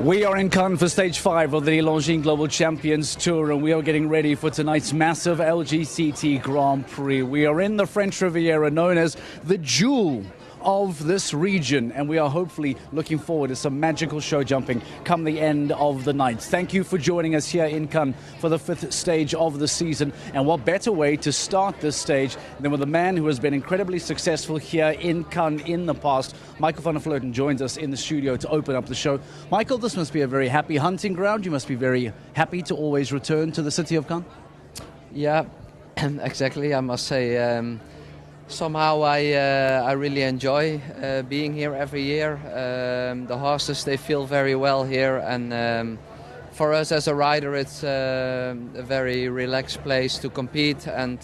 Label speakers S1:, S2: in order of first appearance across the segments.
S1: We are in Cannes for stage 5 of the Longines Global Champions Tour, and we are getting ready for tonight's massive LGCT Grand Prix. We are in the French Riviera, known as the jewel of this region, and we are hopefully looking forward to some magical show jumping come the end of the night. Thank you for joining us here in Cannes for the 5th stage of the season, and what better way to start this stage than with a man who has been incredibly successful here in Cannes in the past. Michael van der Vleuten joins us in the studio to open up the show. Michael, this must be a very happy hunting ground. You must be very happy to always return to the city of Cannes.
S2: Yeah, exactly. I must say, somehow I really enjoy being here every year. The horses, they feel very well here, and for us as a rider, it's a very relaxed place to compete. And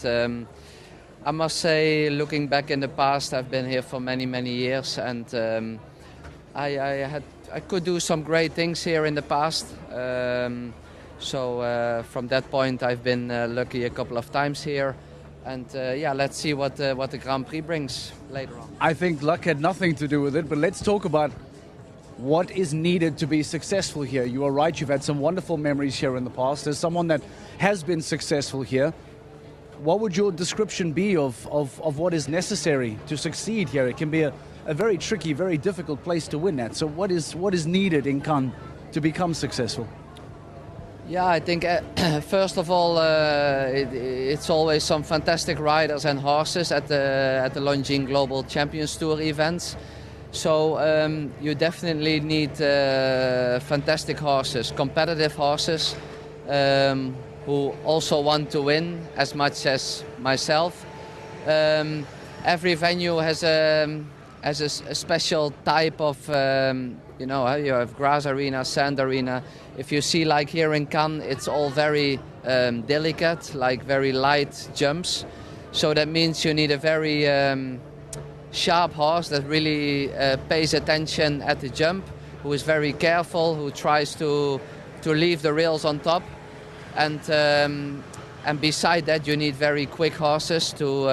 S2: I must say, looking back in the past, I've been here for many years, and I could do some great things here in the past. So from that point, I've been lucky a couple of times here. And yeah, let's see what the Grand Prix brings later on.
S1: I think luck had nothing to do with it, but let's talk about what is needed to be successful here. You are right, you've had some wonderful memories here in the past. As someone that has been successful here, what would your description be of what is necessary to succeed here? It can be a very tricky, very difficult place to win at. So what is needed in Cannes to become successful?
S2: Yeah, I think first of all, it's always some fantastic riders and horses at the Longines Global Champions Tour events. So you definitely need fantastic horses, competitive horses, who also want to win as much as myself. Every venue has a special type of, you know, you have grass arena, sand arena. If you see, like here in Cannes, it's all very delicate, like very light jumps. So that means you need a very sharp horse that really pays attention at the jump, who is very careful, who tries to leave the rails on top. And beside that, you need very quick horses to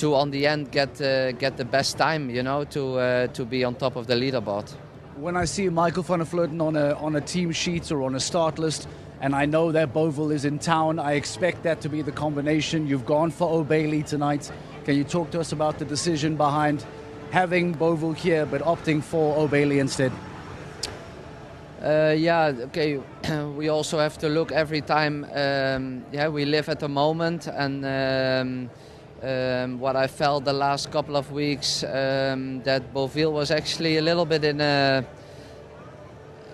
S2: on the end get the best time, you know, to be on top of the leaderboard.
S1: When I see Michael van der Vleuten on a team sheet or on a start list, and I know that Beauville is in town, I expect that to be the combination. You've gone for O'Bailey tonight. Can you talk to us about the decision behind having Beauville here but opting for O'Bailey instead?
S2: Yeah, okay. We also have to look every time. Yeah, we live at the moment, and what I felt the last couple of weeks, that Beauville was actually a little bit in a,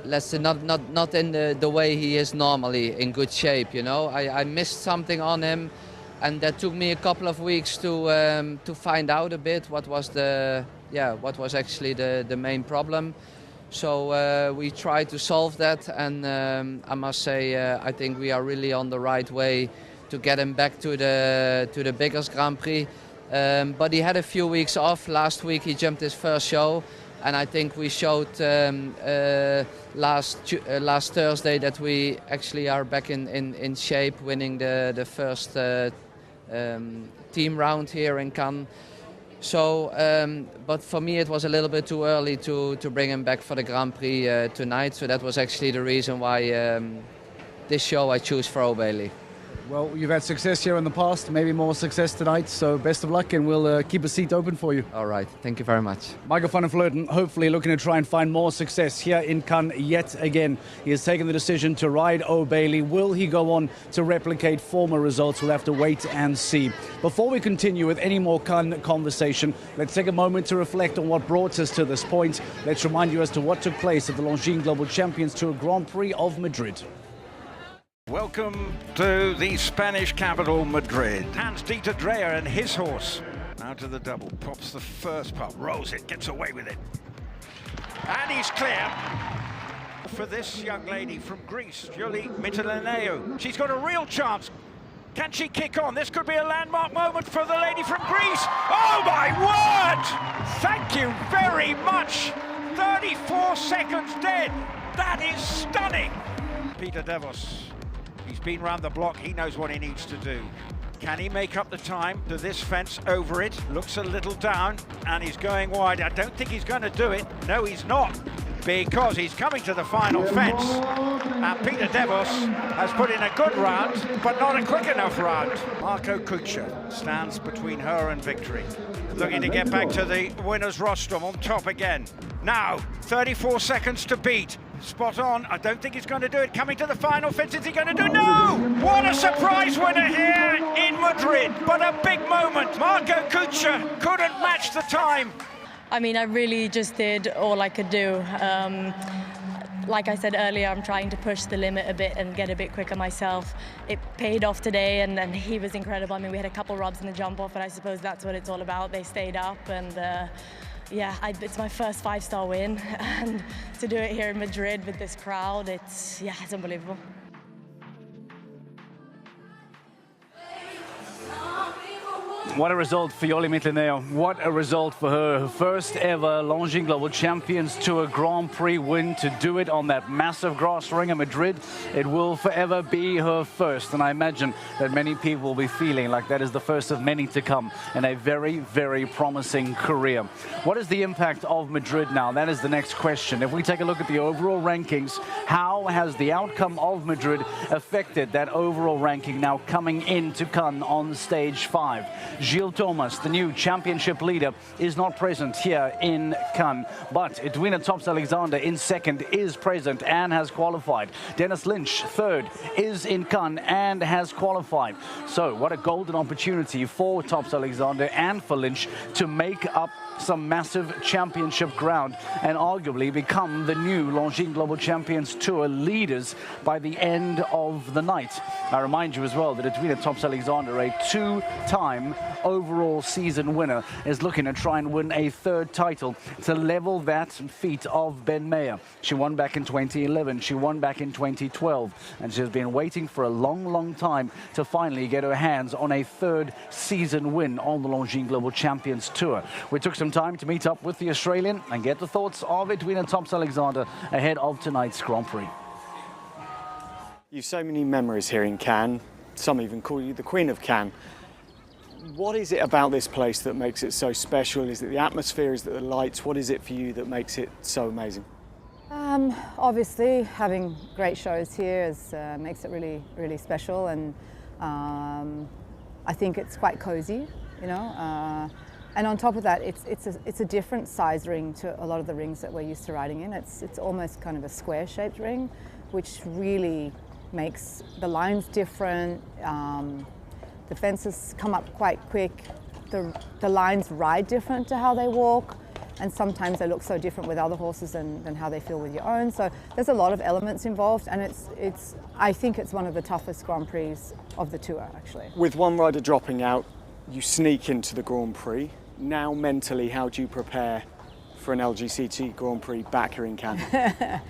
S2: let's say, not in the way he is normally, in good shape. You know, I missed something on him, and that took me a couple of weeks to find out a bit what was actually the main problem. So we tried to solve that, and I must say, I think we are really on the right way to get him back to the biggest Grand Prix. But he had a few weeks off. Last week he jumped his first show, and I think we showed last Thursday that we actually are back in shape, winning the first team round here in Cannes. So, but for me it was a little bit too early to bring him back for the Grand Prix tonight. So that was actually the reason why this show I choose for O'Bailey.
S1: Well, you've had success here in the past, maybe more success tonight, so best of luck, and we'll keep a seat open for you.
S2: All right, thank you very much.
S1: Michael van der Vleuten, hopefully looking to try and find more success here in Cannes yet again. He has taken the decision to ride O'Bailey. Will he go on to replicate former results? We'll have to wait and see. Before we continue with any more Cannes conversation, let's take a moment to reflect on what brought us to this point. Let's remind you as to what took place at the Longines Global Champions Tour Grand Prix of Madrid.
S3: Welcome to the Spanish capital, Madrid. Hans-Dieter Dreyer and his horse. Now to the double, pops the first putt, rolls it, gets away with it. And he's clear for this young lady from Greece, Julie Miteleneou. She's got a real chance. Can she kick on? This could be a landmark moment for the lady from Greece. Oh my word! Thank you very much. 34 seconds dead. That is stunning. Peter Devos. He's been round the block, he knows what he needs to do. Can he make up the time to this fence over it? Looks a little down, and he's going wide. I don't think he's going to do it. No, he's not. because he's coming to the final fence. And Peter Devos has put in a good round, but not a quick enough round. Marco Kutscher stands between her and victory. Looking to get back to the winner's rostrum on top again. Now, 34 seconds to beat. Spot on. I don't think he's going to do it. Coming to the final fence. Is he going to do it? No! What a surprise winner here in Madrid. But a big moment. Marco Kutscher couldn't match the time.
S4: I mean, I really just did all I could do. Like I said earlier, I'm trying to push the limit a bit and get a bit quicker myself. It paid off today, and he was incredible. I mean, we had a couple rubs in the jump off, and I suppose that's what it's all about. They stayed up, and yeah, it's my first 5-star win, and to do it here in Madrid with this crowd, it's unbelievable.
S1: What a result for Joli Mitlineo. What a result for her. Her first ever Longines Global Champions Tour Grand Prix win, to do it on that massive grass ring in Madrid. It will forever be her first, and I imagine that many people will be feeling like that is the first of many to come in a very, very promising career. What is the impact of Madrid now? That is the next question. If we take a look at the overall rankings, how has the outcome of Madrid affected that overall ranking now coming into Cannes on stage 5? Gilles Thomas, the new championship leader, is not present here in Cannes, but Edwina Thops-Alexander in second is present and has qualified. Dennis Lynch, third, is in Cannes and has qualified. So what a golden opportunity for Thops-Alexander and for Lynch to make up some massive championship ground and arguably become the new Longines Global Champions Tour leaders by the end of the night. I remind you as well that Edwina Thops-Alexander, a 2-time overall season winner, is looking to try and win a 3rd title to level that feat of Ben Mayer. She won back in 2011, she won back in 2012, and she has been waiting for a long, long time to finally get her hands on a 3rd season win on the Longines Global Champions Tour. We took some time to meet up with the Australian and get the thoughts of Edwina Thops-Alexander ahead of tonight's Grand Prix.
S5: You've so many memories here in Cannes. Some even call you the Queen of Cannes. What is it about this place that makes it so special? Is it the atmosphere? Is it the lights? What is it for you that makes it so amazing?
S6: Obviously, having great shows here makes it really, really special, and I think it's quite cozy, you know. And on top of that, it's a different size ring to a lot of the rings that we're used to riding in. It's almost kind of a square-shaped ring, which really makes the lines different. The fences come up quite quick. The lines ride different to how they walk, and sometimes they look so different with other horses than how they feel with your own. So there's a lot of elements involved, and I think it's one of the toughest Grand Prix of the tour, actually. With
S5: one rider dropping out, you sneak into the Grand Prix. Now mentally, how do you prepare for an LGCT Grand Prix back here in Cannes?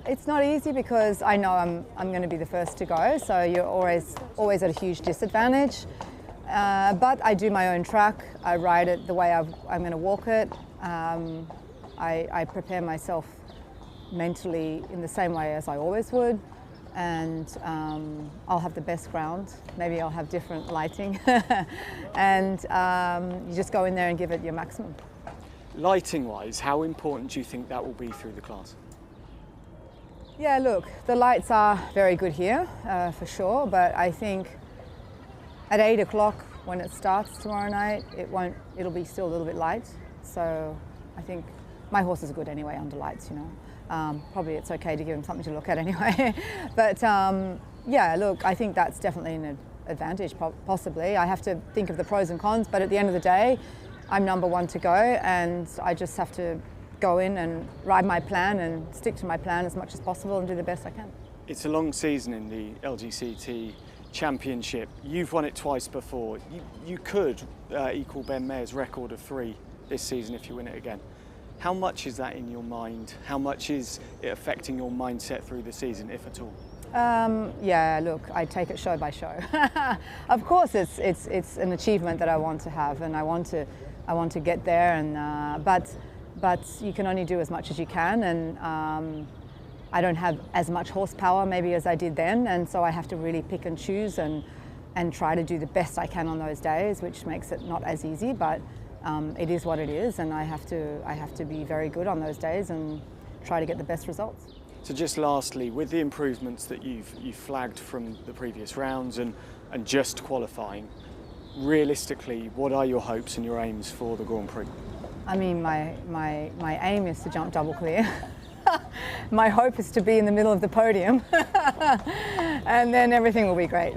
S6: It's not easy because I know I'm going to be the first to go, so you're always at a huge disadvantage. But I do my own track. I ride it the way I'm going to walk it. I prepare myself mentally in the same way as I always would, and I'll have the best ground. Maybe I'll have different lighting, and you just go in there and give it your maximum.
S5: Lighting-wise, how important do you think that will be through the class?
S6: Yeah, look, the lights are very good here, for sure, but I think at 8 o'clock when it starts tomorrow night, it'll be still a little bit light. So I think my horses are good anyway under lights, you know. Probably it's okay to give them something to look at anyway. But yeah, look, I think that's definitely an advantage, possibly. I have to think of the pros and cons, but at the end of the day, I'm number 1 to go, and I just have to go in and ride my plan and stick to my plan as much as possible and do the best I can.
S5: It's a long season in the LGCT Championship. You've won it twice before. You could equal Ben Mayer's record of 3 this season if you win it again. How much is that in your mind? How much is it affecting your mindset through the season, if at all?
S6: Yeah, look, I take it show by show. Of course, it's an achievement that I want to have, and I want to get there. And but you can only do as much as you can, and I don't have as much horsepower maybe as I did then, and so I have to really pick and choose and try to do the best I can on those days, which makes it not as easy. But it is what it is, and I have to be very good on those days and try to get the best results.
S5: So just lastly, with the improvements that you've flagged from the previous rounds and just qualifying, realistically, what are your hopes and your aims for the Grand Prix?
S6: I mean, my aim is to jump double clear. My hope is to be in the middle of the podium, and then everything will be great.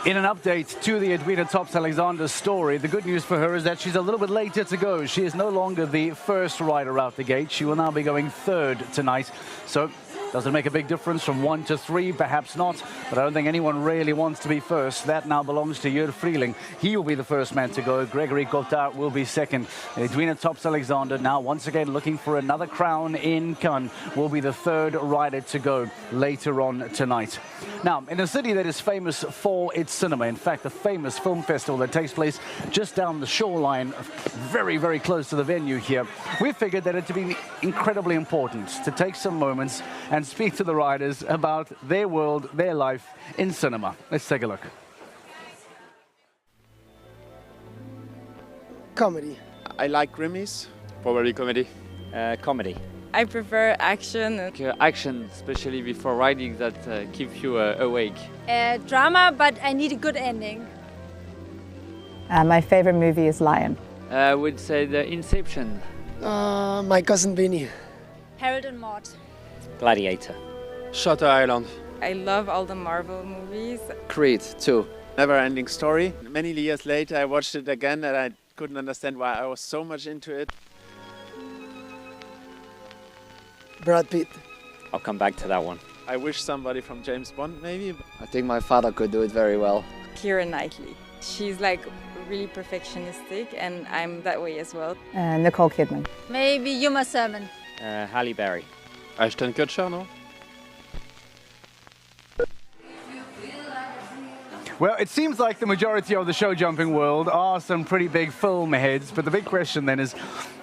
S1: In an update to the Edwina Tops-Alexander story, the good news for her is that she's a little bit later to go. She is no longer the first rider out the gate. She will now be going third tonight. So does it make a big difference from 1 to 3? Perhaps not, but I don't think anyone really wants to be first. That now belongs to Jörg Frieling. He will be the first man to go. Gregory Cotard will be second. Edwina Tops-Alexander now once again looking for another crown in Cannes, will be the third rider to go later on tonight. Now, in a city that is famous for its cinema, in fact, the famous film festival that takes place just down the shoreline, very, very close to the venue here, we figured that it would be incredibly important to take some moments and speak to the riders about their world, their life in cinema. Let's take a look.
S7: Comedy.
S8: I like Grimmies.
S9: Probably comedy.
S10: Comedy.
S11: I prefer action.
S10: Action, especially before riding, that keeps you awake.
S12: Drama, but I need a good ending.
S6: My favorite movie is Lion.
S10: I would say the Inception.
S7: My cousin Vinny.
S12: Harold and Maude.
S9: Gladiator.
S8: Shutter Island.
S11: I love all the Marvel movies.
S8: Creed 2. Never-ending story. Many years later I watched it again and I couldn't understand why I was so much into it.
S7: Brad Pitt.
S9: I'll come back to that one.
S8: I wish somebody from James Bond maybe.
S2: I think my father could do it very well.
S11: Keira Knightley. She's like really perfectionistic, and I'm that way as well.
S6: Nicole Kidman.
S12: Maybe Uma Thurman.
S9: Halle Berry.
S8: Ashton Kutcher, no?
S1: Well, it seems like the majority of the show jumping world are some pretty big film heads, but the big question then is,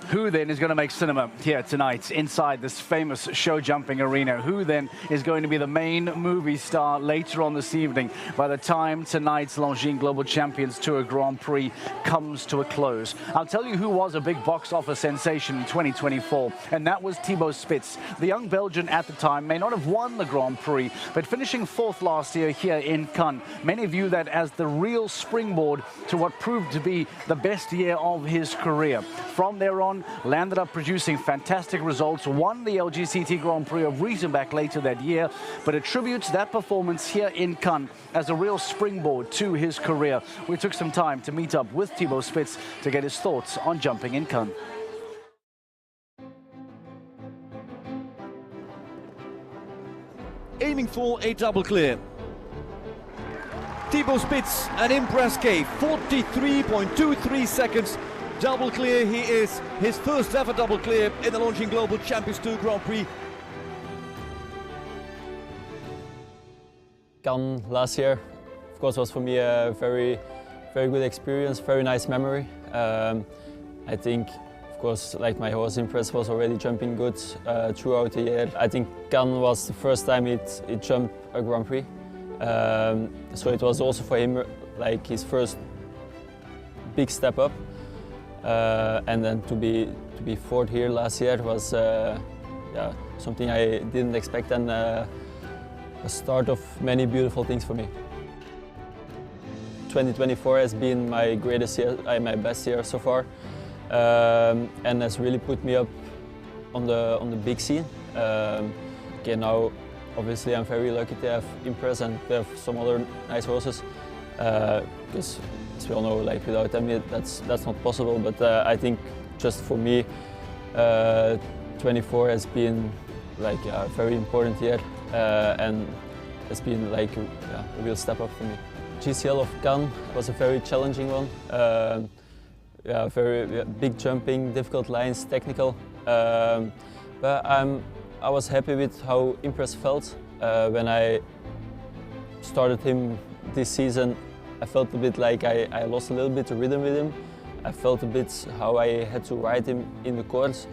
S1: who then is going to make cinema here tonight inside this famous show jumping arena? Who then is going to be the main movie star later on this evening by the time tonight's Longines Global Champions Tour Grand Prix comes to a close? I'll tell you who was a big box office sensation in 2024, and that was Thibaut Spitz. The young Belgian at the time may not have won the Grand Prix, but finishing fourth last year here in Cannes, many view that as the real springboard to what proved to be the best year of his career. From there on, landed up producing fantastic results, won the LGCT Grand Prix of Riesenbach later that year, but attributes that performance here in Cannes as a real springboard to his career. We took some time to meet up with Thibaut Spitz to get his thoughts on jumping in Cannes.
S13: Aiming for a double clear. Thibaut Spitz, an impress K, 43.23 seconds. Double clear, he is his first ever double clear in the Longines Global Champions Tour Grand Prix.
S14: Cannes last year, of course, was for me a very good experience, very nice memory. I think, of course, like my horse Impress was already jumping good throughout the year. I think Cannes was the first time it jumped a Grand Prix. So it was also for him like his first big step up, and then to be fourth here last year was yeah, something I didn't expect, and a start of many beautiful things for me. 2024 has been my greatest year, my best year so far, and has really put me up on the big scene. Okay, now. Obviously, I'm very lucky to have Impress and to have some other nice horses, because as we all know, like without them, that's not possible. But I think just for me, 24 has been like a very important year, and it's been like a real step up for me. GCL of Cannes was a very challenging one. Yeah, very big jumping, difficult lines, technical. But I was happy with how Impress felt. When I started him this season, I felt a bit like I lost a little bit of rhythm with him. I felt a bit how I had to ride him in the course,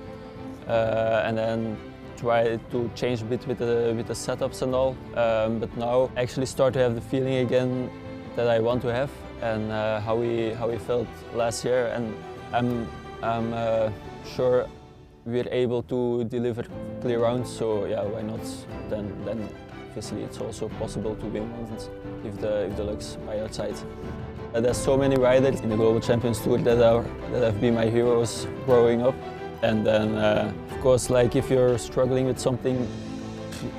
S14: and then try to change a bit with the setups and all. But now I actually start to have the feeling again that I want to have. and how we felt last year, and I'm sure we're able to deliver clear rounds. So yeah, why not? Then obviously it's also possible to win ones if the luck's by our side. There's so many riders in the Global Champions Tour that have been my heroes growing up, and then of course, like if you're struggling with something,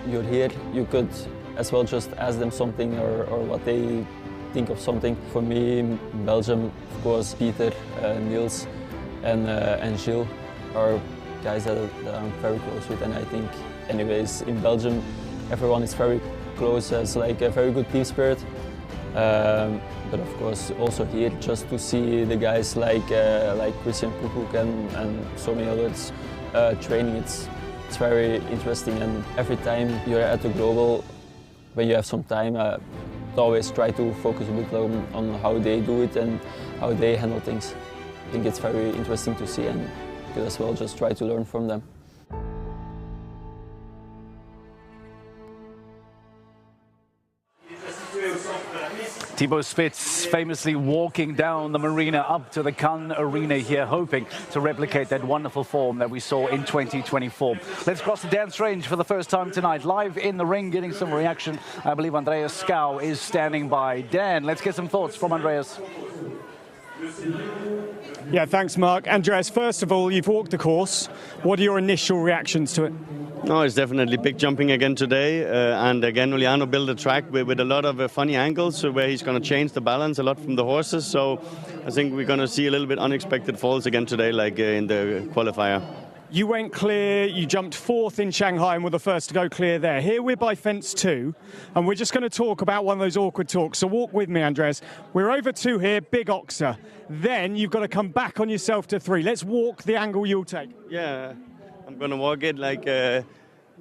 S14: you're here, you could as well just ask them something or what they think of something. For me, in Belgium, of course, Peter, Niels and Gilles are guys that I'm very close with, and I think anyways in Belgium everyone is very close, has like a very good team spirit. But of course also here, just to see the guys like Christian Koekoek and so many others training, it's very interesting. And every time you're at the Global, when you have some time, always try to focus a bit on how they do it and how they handle things. I think it's very interesting to see, and you could as well just try to learn from them.
S1: Thibaut Spitz famously walking down the marina up to the Cannes Arena here, hoping to replicate that wonderful form that we saw in 2024. Let's cross the dance range for the first time tonight. Live in the ring, getting some reaction. I believe Andreas Skau is standing by. Dan, let's get some thoughts from Andreas.
S5: Yeah, thanks, Mark. Andreas, first of all, you've walked the course. What are your initial reactions to it?
S15: No, it's definitely big jumping again today. And again, Juliano built a track with a lot of funny angles where he's going to change the balance a lot from the horses. So I think we're going to see a little bit unexpected falls again today, like in the qualifier.
S5: You went clear, you jumped fourth in Shanghai and were the first to go clear there. Here we're by fence 2, and we're just going to talk about one of those awkward talks. So walk with me, Andreas. We're over 2 here, big oxer. Then you've got to come back on yourself to 3. Let's walk the angle you'll take.
S15: Yeah, I'm going to walk it like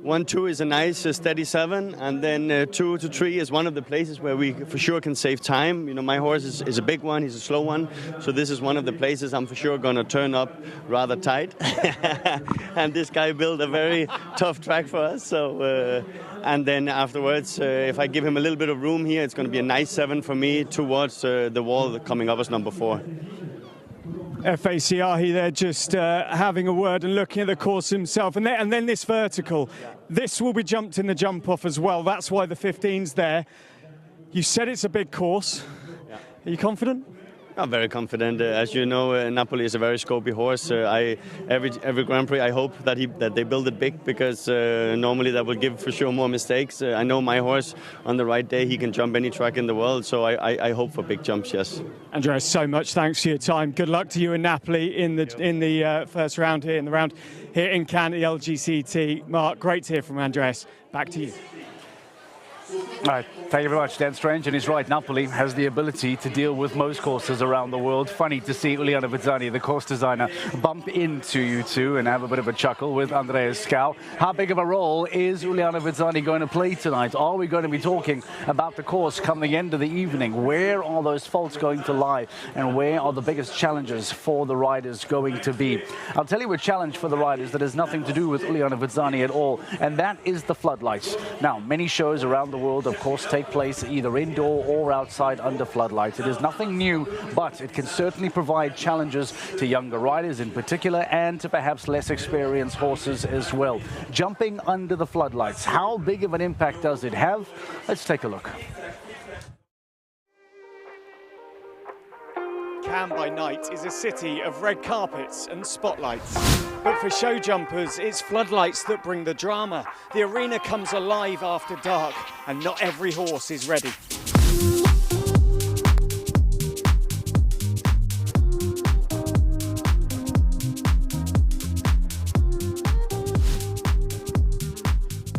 S15: 1-2 is a nice steady 7, and then 2-3 is one of the places where we for sure can save time. You know, my horse is a big one, he's a slow one, so this is one of the places I'm for sure going to turn up rather tight. And this guy built a very tough track for us. So, and then afterwards, if I give him a little bit of room here, it's going to be a nice 7 for me towards the wall coming up as number 4.
S5: FACR there just having a word and looking at the course himself. And then this vertical. This will be jumped in the jump off as well. That's why the 15's there. You said it's a big course.
S15: Yeah.
S5: Are you confident?
S15: I'm very confident. As you know, Napoli is a very scopy horse. Every Grand Prix, I hope that they build it big, because normally that will give for sure more mistakes. I know my horse, on the right day, he can jump any track in the world. So I hope for big jumps, yes.
S5: Andreas, so much thanks for your time. Good luck to you in Napoli in the first round here, in the round here in Cannes, the LGCT. Mark, great to hear from Andreas. Back to you.
S1: All right, thank you very much, Dan Strange. And he's right, Napoli has the ability to deal with most courses around the world. Funny to see Uliano Vizzani, the course designer, bump into you two and have a bit of a chuckle with Andreas Skau. How big of a role is Uliano Vizzani going to play tonight? Are we going to be talking about the course come the end of the evening? Where are those faults going to lie? And where are the biggest challenges for the riders going to be? I'll tell you a challenge for the riders that has nothing to do with Uliano Vizzani at all, and that is the floodlights. Now, many shows around the world, of course, take place either indoor or outside under floodlights. It is nothing new, but it can certainly provide challenges to younger riders in particular, and to perhaps less experienced horses as well. Jumping under the floodlights, how big of an impact does it have? Let's take a look.
S5: Cannes by night is a city of red carpets and spotlights. But for show jumpers, it's floodlights that bring the drama. The arena comes alive after dark, and not every horse is ready.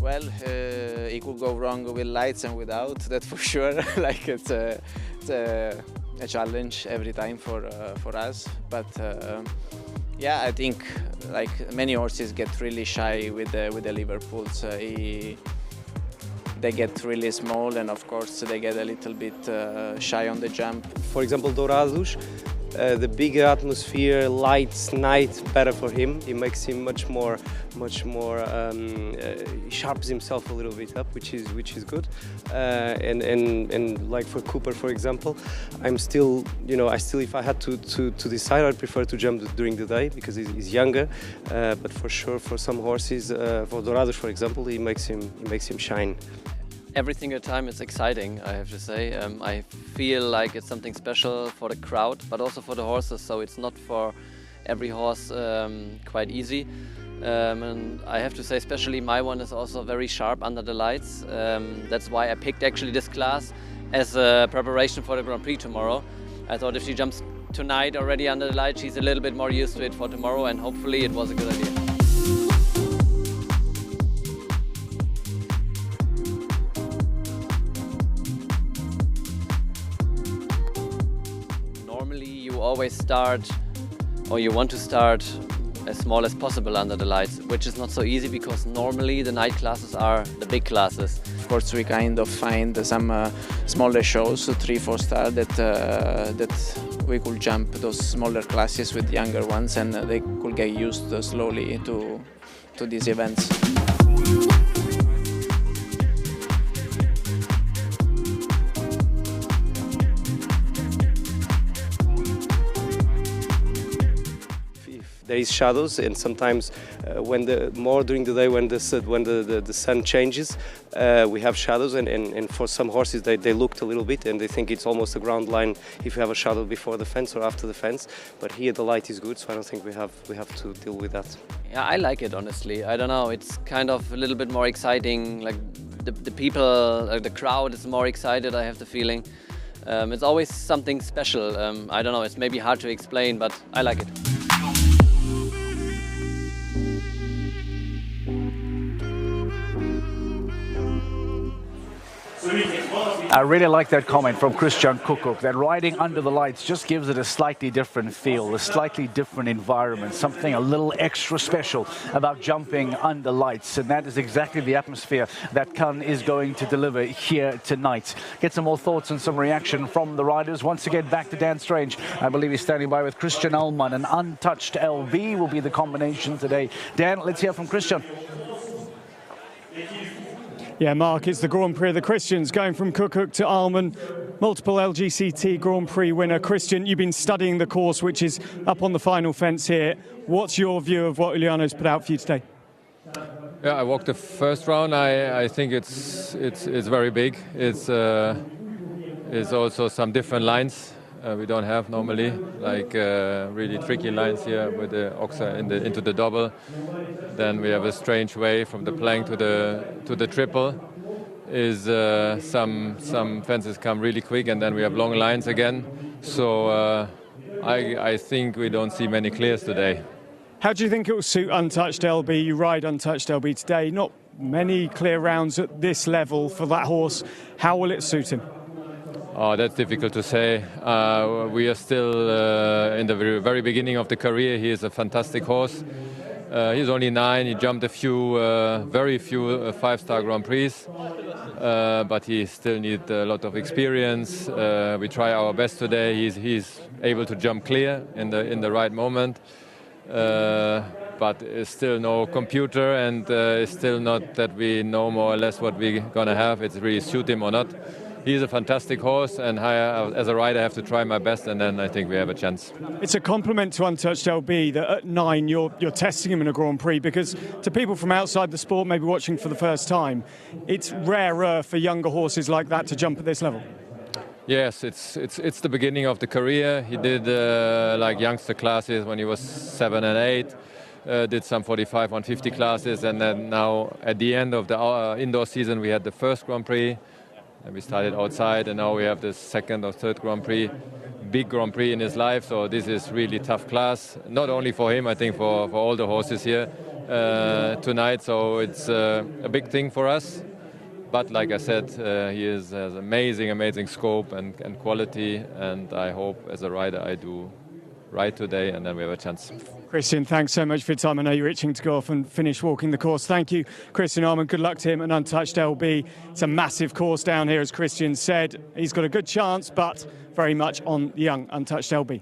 S8: Well, it could go wrong with lights and without, that's for sure. Like it's a challenge every time for us, but yeah, I think like many horses get really shy with the Liverpools. They get really small, and of course they get a little bit shy on the jump.
S16: For example, Dourados, the bigger atmosphere, lights, night, better for him. It makes him much more. He sharpens himself a little bit up, which is good. And like for Cooper, for example, I'm still, if I had to decide, I'd prefer to jump during the day because he's younger. But for sure, for some horses, for Dourados, for example, he makes him shine.
S17: Every single time it's exciting, I have to say. I feel like it's something special for the crowd, but also for the horses, so it's not for every horse quite easy. And I have to say, especially my one is also very sharp under the lights. That's why I picked actually this class as a preparation for the Grand Prix tomorrow. I thought if she jumps tonight already under the light, she's a little bit more used to it for tomorrow, and hopefully it was a good idea. Normally you always start, or you want to start as small as possible under the lights, which is not so easy because normally the night classes are the big classes.
S18: Of course, we kind of find some smaller shows, 3-4 star, that we could jump those smaller classes with younger ones, and they could get used slowly to these events.
S16: There is shadows, and sometimes more during the day when the sun changes, we have shadows, and for some horses they looked a little bit and they think it's almost a ground line if you have a shadow before the fence or after the fence. But here the light is good, so I don't think we have to deal with that.
S17: Yeah, I like it honestly. I don't know, it's kind of a little bit more exciting. Like the people, the crowd is more excited. I have the feeling. It's always something special. I don't know, it's maybe hard to explain, but I like it.
S1: I really like that comment from Christian Kukuc, that riding under the lights just gives it a slightly different feel, a slightly different environment, something a little extra special about jumping under lights. And that is exactly the atmosphere that Cannes is going to deliver here tonight. Get some more thoughts and some reaction from the riders. Once again, back to Dan Strange. I believe he's standing by with Christian Ullmann. An untouched LB will be the combination today. Dan, let's hear from Christian.
S5: Yeah, Mark, it's the Grand Prix of the Christians, going from Kukuc to Ullmann, multiple LGCT Grand Prix winner. Christian, you've been studying the course, which is up on the final fence here. What's your view of what Uliano's put out for you today?
S19: Yeah, I walked the first round. I think it's very big. It's also some different lines we don't have normally, like really tricky lines here with the oxa into the double. Then we have a strange way from the plank to the triple. Some fences come really quick, and then we have long lines again. So I think we don't see many clears today.
S5: How do you think it will suit Untouched LB? You ride Untouched LB today. Not many clear rounds at this level for that horse. How will it suit him?
S19: Oh, that's difficult to say. We are still in the very beginning of the career. He is a fantastic horse. He's only 9. He jumped very few five-star Grand Prix, but he still needs a lot of experience. We try our best today. He's able to jump clear in the right moment, but it's still no computer, and it's still not that we know more or less what we're gonna have. It's really suit him or not. He's a fantastic horse, and as a rider I have to try my best, and then I think we have a chance.
S5: It's a compliment to Untouched LB that at 9 you're testing him in a Grand Prix, because to people from outside the sport, maybe watching for the first time, it's rarer for younger horses like that to jump at this level.
S19: Yes, it's the beginning of the career. He did like youngster classes when he was 7 and 8. Did some 45, 150 classes, and then now at the end of the indoor season we had the first Grand Prix. And we started outside, and now we have the second or third Grand Prix, big Grand Prix in his life. So this is really tough class, not only for him, I think for all the horses here tonight. So it's a big thing for us. But like I said, he has amazing scope and quality, and I hope as a rider I do right today, and then we have a chance.
S5: Christian, thanks so much for your time. I know you're itching to go off and finish walking the course. Thank you, Christian Ullmann. Good luck to him and Untouched LB. It's a massive course down here, as Christian said. He's got a good chance, but very much on young Untouched LB.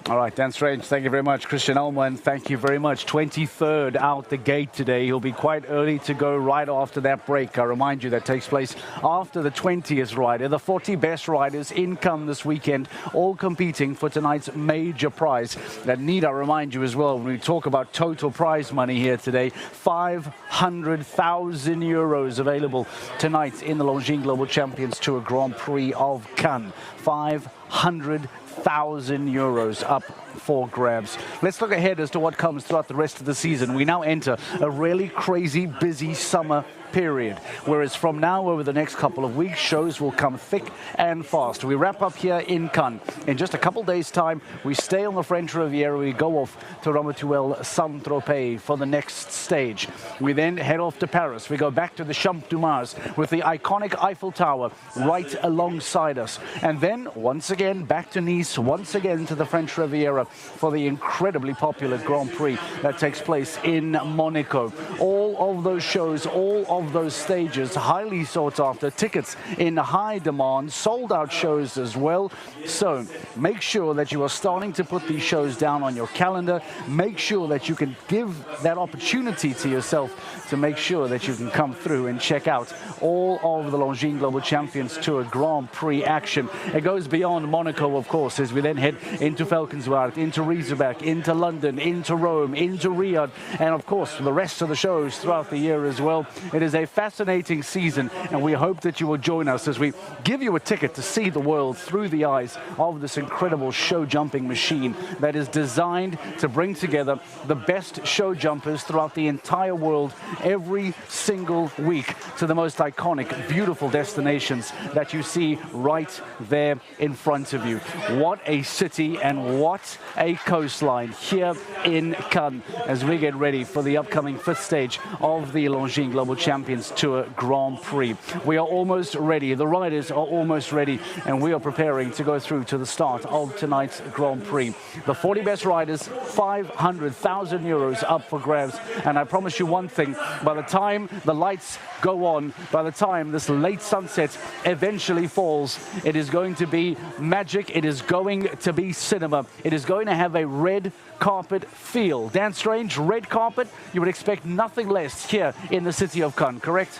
S1: All right, Dan Strange, thank you very much. Christian Ullmann, thank you very much. 23rd out the gate today. He'll be quite early to go right after that break. I remind you that takes place after the 20th rider. The 40 best riders in Cannes this weekend, all competing for tonight's major prize. That need I remind you as well, when we talk about total prize money here today, 500,000 euros available tonight in the Longines Global Champions Tour Grand Prix of Cannes. 500,000 euros up for grabs. Let's look ahead as to what comes throughout the rest of the season. We now enter a really crazy, busy summer period, whereas from now over the next couple of weeks, shows will come thick and fast. We wrap up here in Cannes. In just a couple days' time, we stay on the French Riviera. We go off to Ramatuelle Saint-Tropez for the next stage. We then head off to Paris. We go back to the Champ de Mars with the iconic Eiffel Tower right alongside us. And then, once again, back to Nice, once again to the French Riviera for the incredibly popular Grand Prix that takes place in Monaco. All of those shows, all of those stages, highly sought after, tickets in high demand, sold out shows as well. So make sure that you are starting to put these shows down on your calendar. Make sure that you can give that opportunity to yourself to make sure that you can come through and check out all of the Longines Global Champions Tour Grand Prix action. It goes beyond Monaco, of course, as we then head into Valkenswaard, into Riesebeck, into London, into Rome, into Riyadh, and of course the rest of the shows throughout the year as well. It is a fascinating season, and we hope that you will join us as we give you a ticket to see the world through the eyes of this incredible show jumping machine that is designed to bring together the best show jumpers throughout the entire world every single week to the most iconic, beautiful destinations that you see right there in front of you. What a city and what a coastline here in Cannes as we get ready for the upcoming 5th stage of the Longines Global Champions Tour Grand Prix. We are almost ready. The riders are almost ready, and we are preparing to go through to the start of tonight's Grand Prix. The 40 best riders, 500,000 euros up for grabs. And I promise you one thing, by the time the lights go on, by the time this late sunset eventually falls, it is going to be magic. It is going to be cinema. It is going to have a red carpet feel. Dan Strange, red carpet, you would expect nothing less here in the city of Cannes, correct?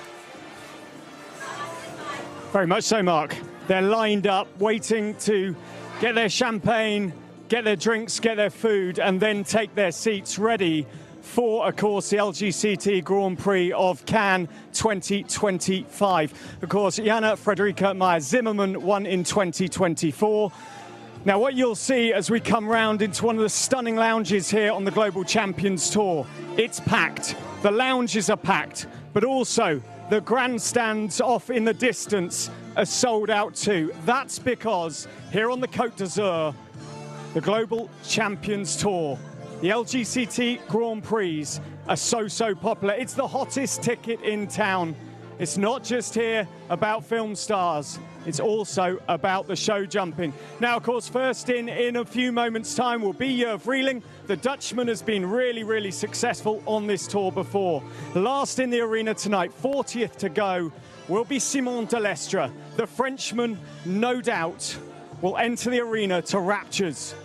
S5: Very much so, Mark. They're lined up, waiting to get their champagne, get their drinks, get their food, and then take their seats ready for, of course, the LGCT Grand Prix of Cannes 2025. Of course, Jana Frederica Meyer-Zimmermann won in 2024. Now, what you'll see as we come round into one of the stunning lounges here on the Global Champions Tour, it's packed. The lounges are packed, but also the grandstands off in the distance are sold out too. That's because here on the Côte d'Azur, the Global Champions Tour, the LGCT Grand Prix are so popular. It's the hottest ticket in town. It's not just here about film stars. It's also about the show jumping. Now, of course, first in a few moments' time will be Jurg Vrieling. The Dutchman has been really successful on this tour before. Last in the arena tonight, 40th to go, will be Simon Delestre. The Frenchman, no doubt, will enter the arena to raptures.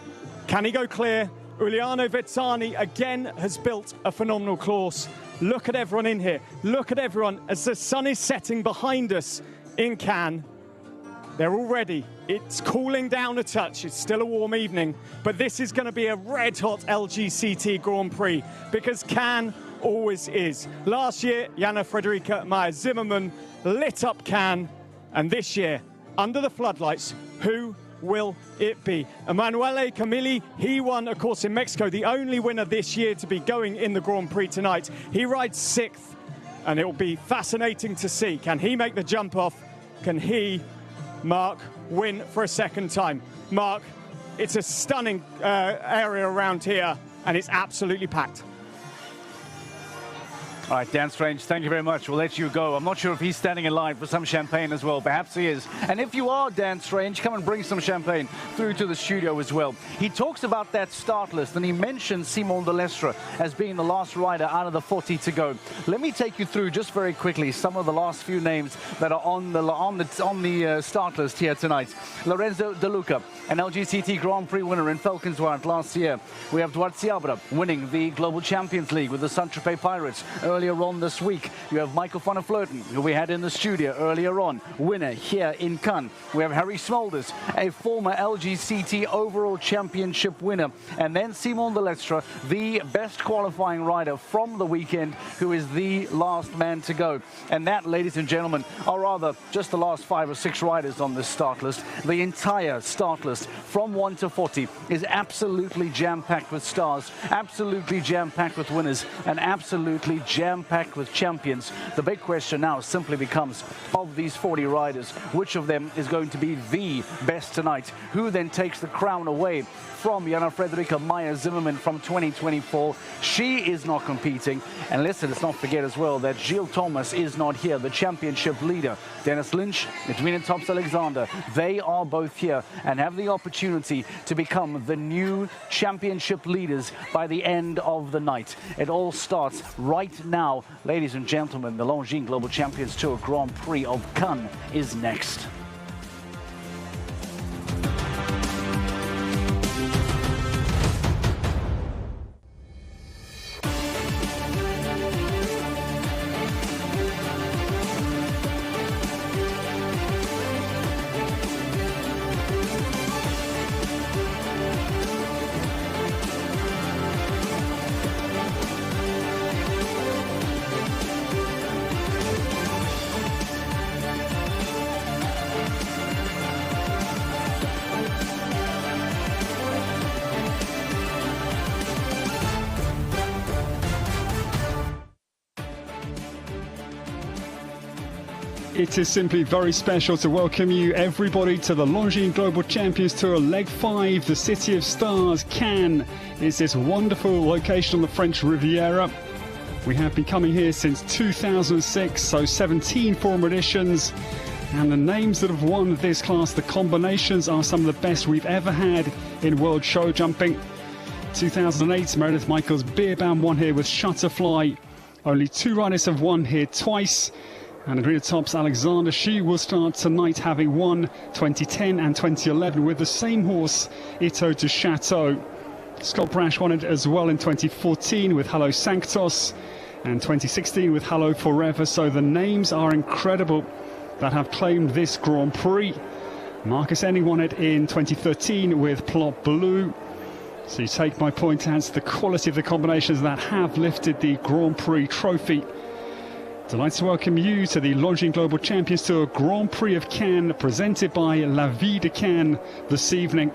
S5: Can he go clear? Giuliano Vezzani again has built a phenomenal course. Look at everyone in here. Look at everyone as the sun is setting behind us in Cannes. They're all ready. It's cooling down a touch. It's still a warm evening, but this is going to be a red-hot LGCT Grand Prix because Cannes always is. Last year, Jana Frederica Meyer-Zimmermann lit up Cannes, and this year, under the floodlights, who will it be? Emanuele Camilli, he won, of course, in Mexico, the only winner this year to be going in the Grand Prix tonight. He rides 6th, and it will be fascinating to see. Can he make the jump off? Can he, Mark, win for a second time? Mark, it's a stunning area around here, and it's absolutely packed.
S1: All right, Dan Strange, thank you very much. We'll let you go. I'm not sure if he's standing in line for some champagne as well. Perhaps he is. And if you are Dan Strange, come and bring some champagne through to the studio as well. He talks about that start list, and he mentions Simon de Lestre as being the last rider out of the 40 to go. Let me take you through just very quickly some of the last few names that are on the start list here tonight. Lorenzo De Luca, an LGCT Grand Prix winner in Falkenswaard last year. We have Duarte Abra winning the Global Champions League with the Saint-Tropez Pirates earlier on this week. You have Michael van der Vleuten, who we had in the studio earlier on, winner here in Cannes. We have Harry Smulders, a former LGCT overall championship winner. And then Simon de Lestre, the best qualifying rider from the weekend, who is the last man to go. And that, ladies and gentlemen, are rather just the last 5 or 6 riders on this start list. The entire start list from 1 to 40 is absolutely jam-packed with stars, absolutely jam-packed with winners, and absolutely jam-packed with champions. The big question now simply becomes, of these 40 riders, which of them is going to be the best tonight? Who then takes the crown away from Jana Frederica Meyer-Zimmermann from 2024? She is not competing. And let's not forget as well that Gilles Thomas is not here, the championship leader. Dennis Lynch, Edwin Tops Alexander, they are both here and have the opportunity to become the new championship leaders by the end of the night. It all starts right now. Ladies and gentlemen, the Longines Global Champions Tour Grand Prix of Cannes is next.
S20: It is simply very special to welcome you, everybody, to the Longines Global Champions Tour Leg 5, the City of Stars. Cannes is this wonderful location on the French Riviera. We have been coming here since 2006, so 17 former editions. And the names that have won this class, the combinations, are some of the best we've ever had in world show jumping. 2008, Meredith Michaels-Beerbaum won here with Shutterfly. Only 2 riders have won here twice. And Adrina Tops Alexander, she will start tonight, having won 2010 and 2011 with the same horse, Ito de Chateau. Scott Brash won it as well in 2014 with Hello Sanctos and 2016 with Hello Forever. So the names are incredible that have claimed this Grand Prix. Marcus Enning won it in 2013 with Plot Blue. So you take my point as the quality of the combinations that have lifted the Grand Prix trophy. Delighted to welcome you to the Longines Global Champions Tour Grand Prix of Cannes, presented by La Vie de Cannes this evening.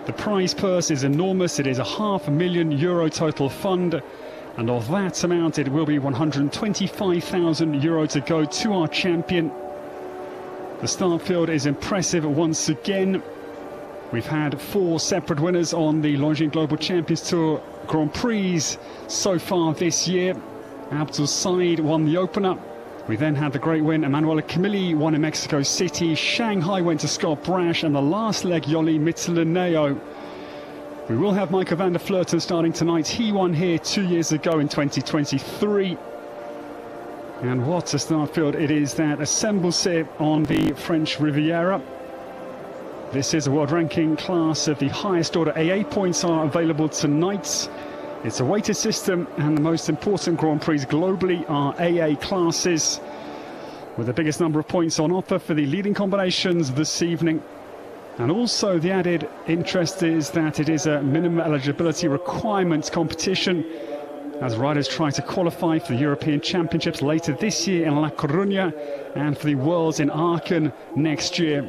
S20: The prize purse is enormous. It is a €500,000 total fund, and of that amount it will be €125,000 to go to our champion. The start field is impressive once again. We've had 4 separate winners on the Longines Global Champions Tour Grand Prix so far this year. Abdul Said won the opener. We then had the great win. Emanuela Camilli won in Mexico City. Shanghai went to Scott Brash, and the last leg, Yoli Mitsulineo. We will have Michael van der Vleuten starting tonight. He won here 2 years ago in 2023. And what a start field it is that assembles here on the French Riviera. This is a world ranking class of the highest order. AA points are available tonight. It's a weighted system, and the most important Grand Prix globally are AA classes, with the biggest number of points on offer for the leading combinations this evening. And also the added interest is that it is a minimum eligibility requirements competition, as riders try to qualify for the European Championships later this year in La Coruña and for the Worlds in Aachen next year.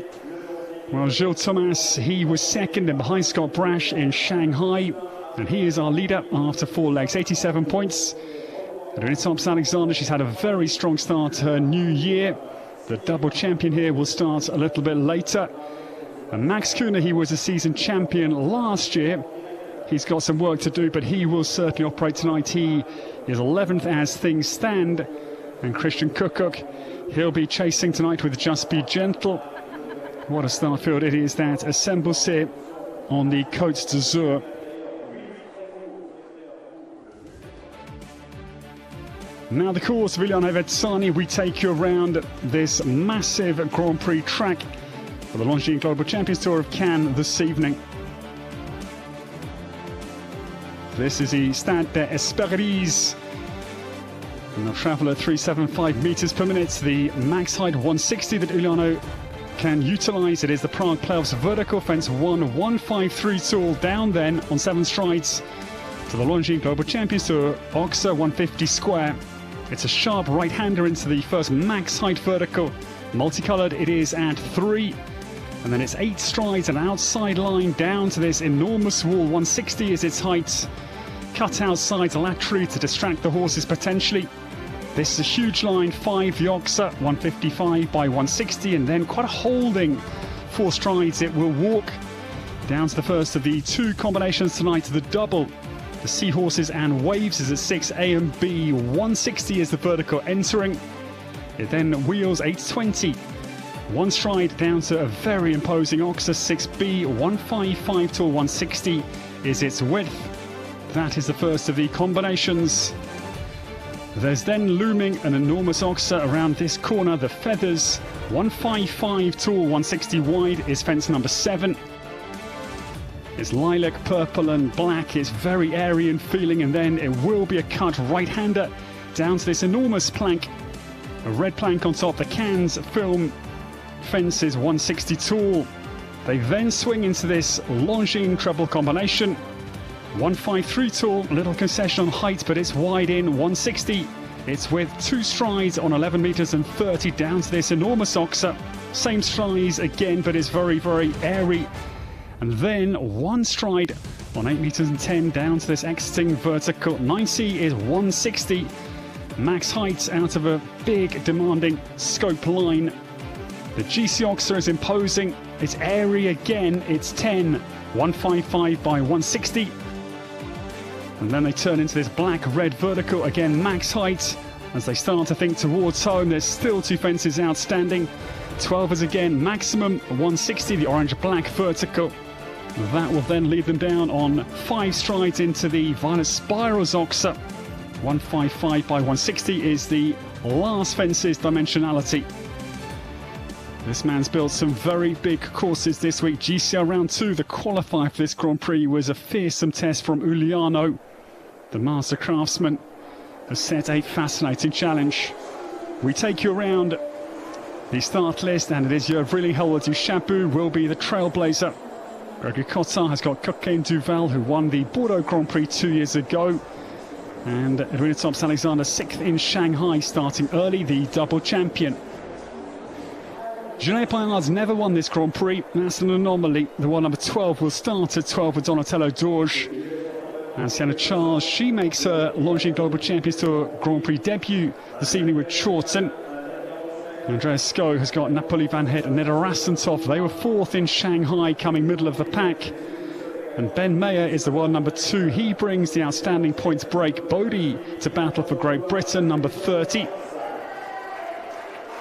S20: Well, Gilles Thomas, he was second and behind Scott Brash in Shanghai. And he is our leader after 4 legs, 87 points. Adrina Tops Alexander, she's had a very strong start to her new year. The double champion here will start a little bit later. And Max Kuhner, he was a season champion last year. He's got some work to do, but he will certainly operate tonight. He is 11th as things stand. And Christian Kukuk, he'll be chasing tonight with Just Be Gentle. What a start field it is that assembles here on the Côte d'Azur. Now the course of Ilyana Vetsani, we take you around this massive Grand Prix track for the Longines Global Champions Tour of Cannes this evening. This is the Stade des Hespérides. And they'll travel at 375 meters per minute. The max height 160 that Uliano can utilize. It is the Prague Playoffs vertical fence 153 tall down then on 7 strides to the Longines Global Champions Tour Oxa 150 square. It's a sharp right-hander into the first max height vertical. Multicolored it is at 3. And then it's 8 strides and outside line down to this enormous wall. 160 is its height. Cut out sides laterally to distract the horses potentially. This is a huge line, 5 the Oxa, 155 by 160, and then quite a holding 4 strides it will walk. Down to the first of the 2 combinations tonight, the double. The Seahorses and Waves is at 6 A and B, 160 is the vertical entering. It then wheels 820. 1 stride down to a very imposing Oxa 6B, 155 to 160 is its width. That is the first of the combinations. There's then looming an enormous Oxa around this corner, the Feathers. 155 tall, 160 wide is fence number 7. It's lilac, purple and black. It's very airy and feeling, and then it will be a cut right-hander down to this enormous plank. A red plank on top. The Cannes film fence is 160 tall. They then swing into this Longines treble combination. 153 tall, a little concession on height, but it's wide in 160. It's with 2 strides on 11 meters and 30 down to this enormous Oxa. Same strides again, but it's very, very airy. And then 1 stride on 8 meters and 10 down to this exiting vertical. 9C is 160. Max height out of a big, demanding scope line. The GC Oxa is imposing. It's airy again. It's 10. 155 by 160. And then they turn into this black-red vertical, again max height. As they start to think towards home, there's still 2 fences outstanding. 12 is again maximum, 160, the orange-black vertical. That will then lead them down on 5 strides into the violet spirals Oxa. 155 by 160 is the last fence's dimensionality. This man's built some very big courses this week. GCL Round 2, the qualifier for this Grand Prix, was a fearsome test from Uliano. The master craftsman has set a fascinating challenge. We take you around the start list, and it is your really Howard du Chapeau will be the trailblazer. Gregory Cottard has got Coquin Duval, who won the Bordeaux Grand Prix 2 years ago. And Edwina Tops Alexander 6th in Shanghai, starting early, the double champion. Julie Paillard's never won this Grand Prix. That's an anomaly. The one number 12 will start at 12 with Donatello Dorje. And Sienna Charles, she makes her Longines Global Champions Tour Grand Prix debut this evening with Chawton. Andreas Sko has got Napoli Van Het and Neda Rasentov. They were 4th in Shanghai, coming middle of the pack. And Ben Mayer is the world number 2. He brings the outstanding points break. Bodie to battle for Great Britain, number 30.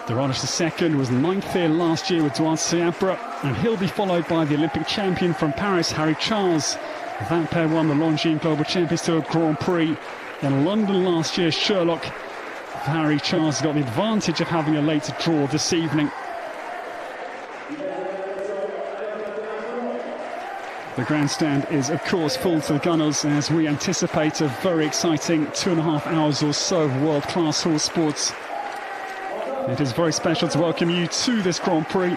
S20: Doronis II was 9th here last year with Duarte Seabra, and he'll be followed by the Olympic champion from Paris, Harry Charles. That pair won the Longines Global Champions Tour Grand Prix in London last year. Sherlock, Harry Charles has got the advantage of having a late draw this evening. The grandstand is, of course, full to the gunnels as we anticipate a very exciting 2.5 hours or so of world-class horse sports. It is very special to welcome you to this Grand Prix.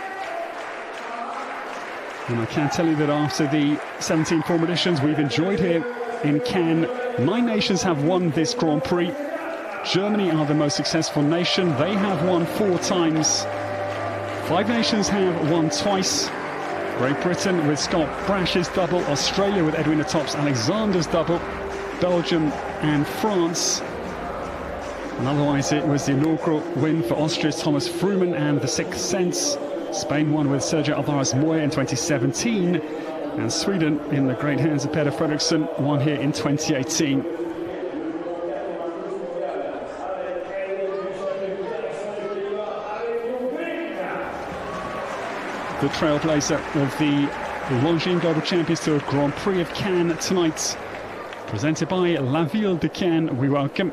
S20: And I can tell you that after the 17 former editions we've enjoyed here in Cannes, 9 nations have won this Grand Prix. Germany are the most successful nation. They have won 4 times. 5 nations have won twice. Great Britain with Scott Brash's double, Australia with Edwina Tops Alexander's double, Belgium and France. And otherwise it was the inaugural win for Austria's Thomas Fruman and the Sixth Sense. Spain won with Sergio Alvarez Moya in 2017. And Sweden, in the great hands of Peter Fredriksson, won here in 2018. The trailblazer of the Longines Global Champions Tour Grand Prix of Cannes tonight, presented by La Ville de Cannes. We welcome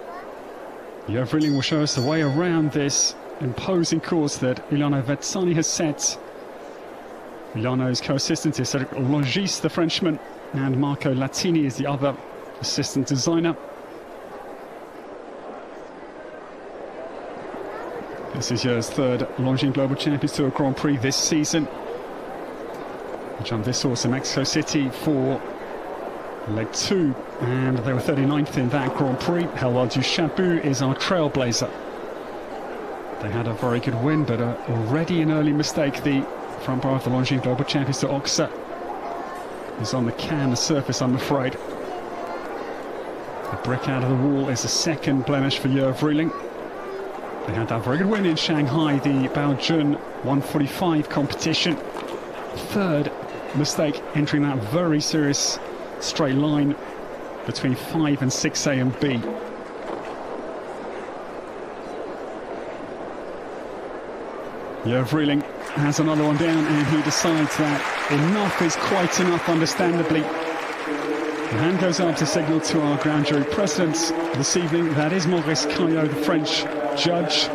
S20: Jörg Vrilling will show us the way around this imposing course that Uliano Vetsani has set. Uliano's co-assistant is Cedric Longines, the Frenchman, and Marco Latini is the other assistant designer. This is Jörg's third Longines Global Champions Tour Grand Prix this season. He jumped this horse in Mexico City for leg 2, and they were 39th in that Grand Prix. Helwal du Chabout is our trailblazer. They had a very good win, but already an early mistake. The front bar of the Longines Global Champions Tour Oxa is on the Cannes surface, I'm afraid. The brick out of the wall is a second blemish for Jörg Vrilling. They had that very good win in Shanghai, the Baojun 145 competition. Third mistake entering that very serious straight line between 5 and 6A and B. Jörg Vrilling has another one down, and he decides that enough is quite enough, understandably. The hand goes up to signal to our grand jury president this evening, that is Maurice Caillot, the French judge,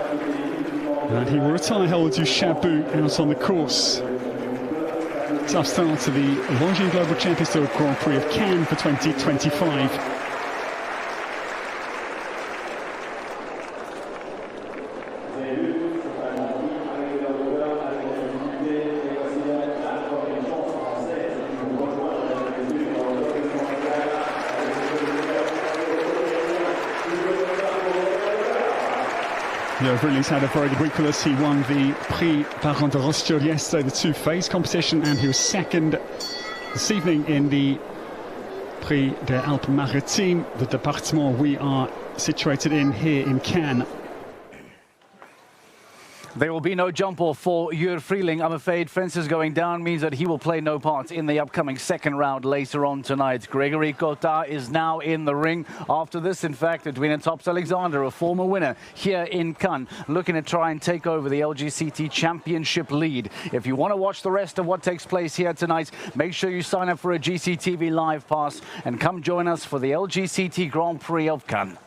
S20: that he will retire Helwal du Chabout out on the course. Tough start to the Longines Global Champions Tour Grand Prix of Cannes for 2025. Jörg Vrilling's had a very good week with us. He won the Prix Baron de Rothschild yesterday, the two-phase competition, and he was second this evening in the Prix des Alpes-Maritimes, the département we are situated in here in Cannes.
S1: There will be no jump off for Jörg Vrilling. I'm afraid fences going down means that he will play no part in the upcoming second round later on tonight. Gregory Cotard is now in the ring. After this, in fact, Edwina Tops-Alexander, a former winner here in Cannes, looking to try and take over the LGCT Championship lead. If you want to watch the rest of what takes place here tonight, make sure you sign up for a GCTV Live Pass and come join us for the LGCT Grand Prix of Cannes.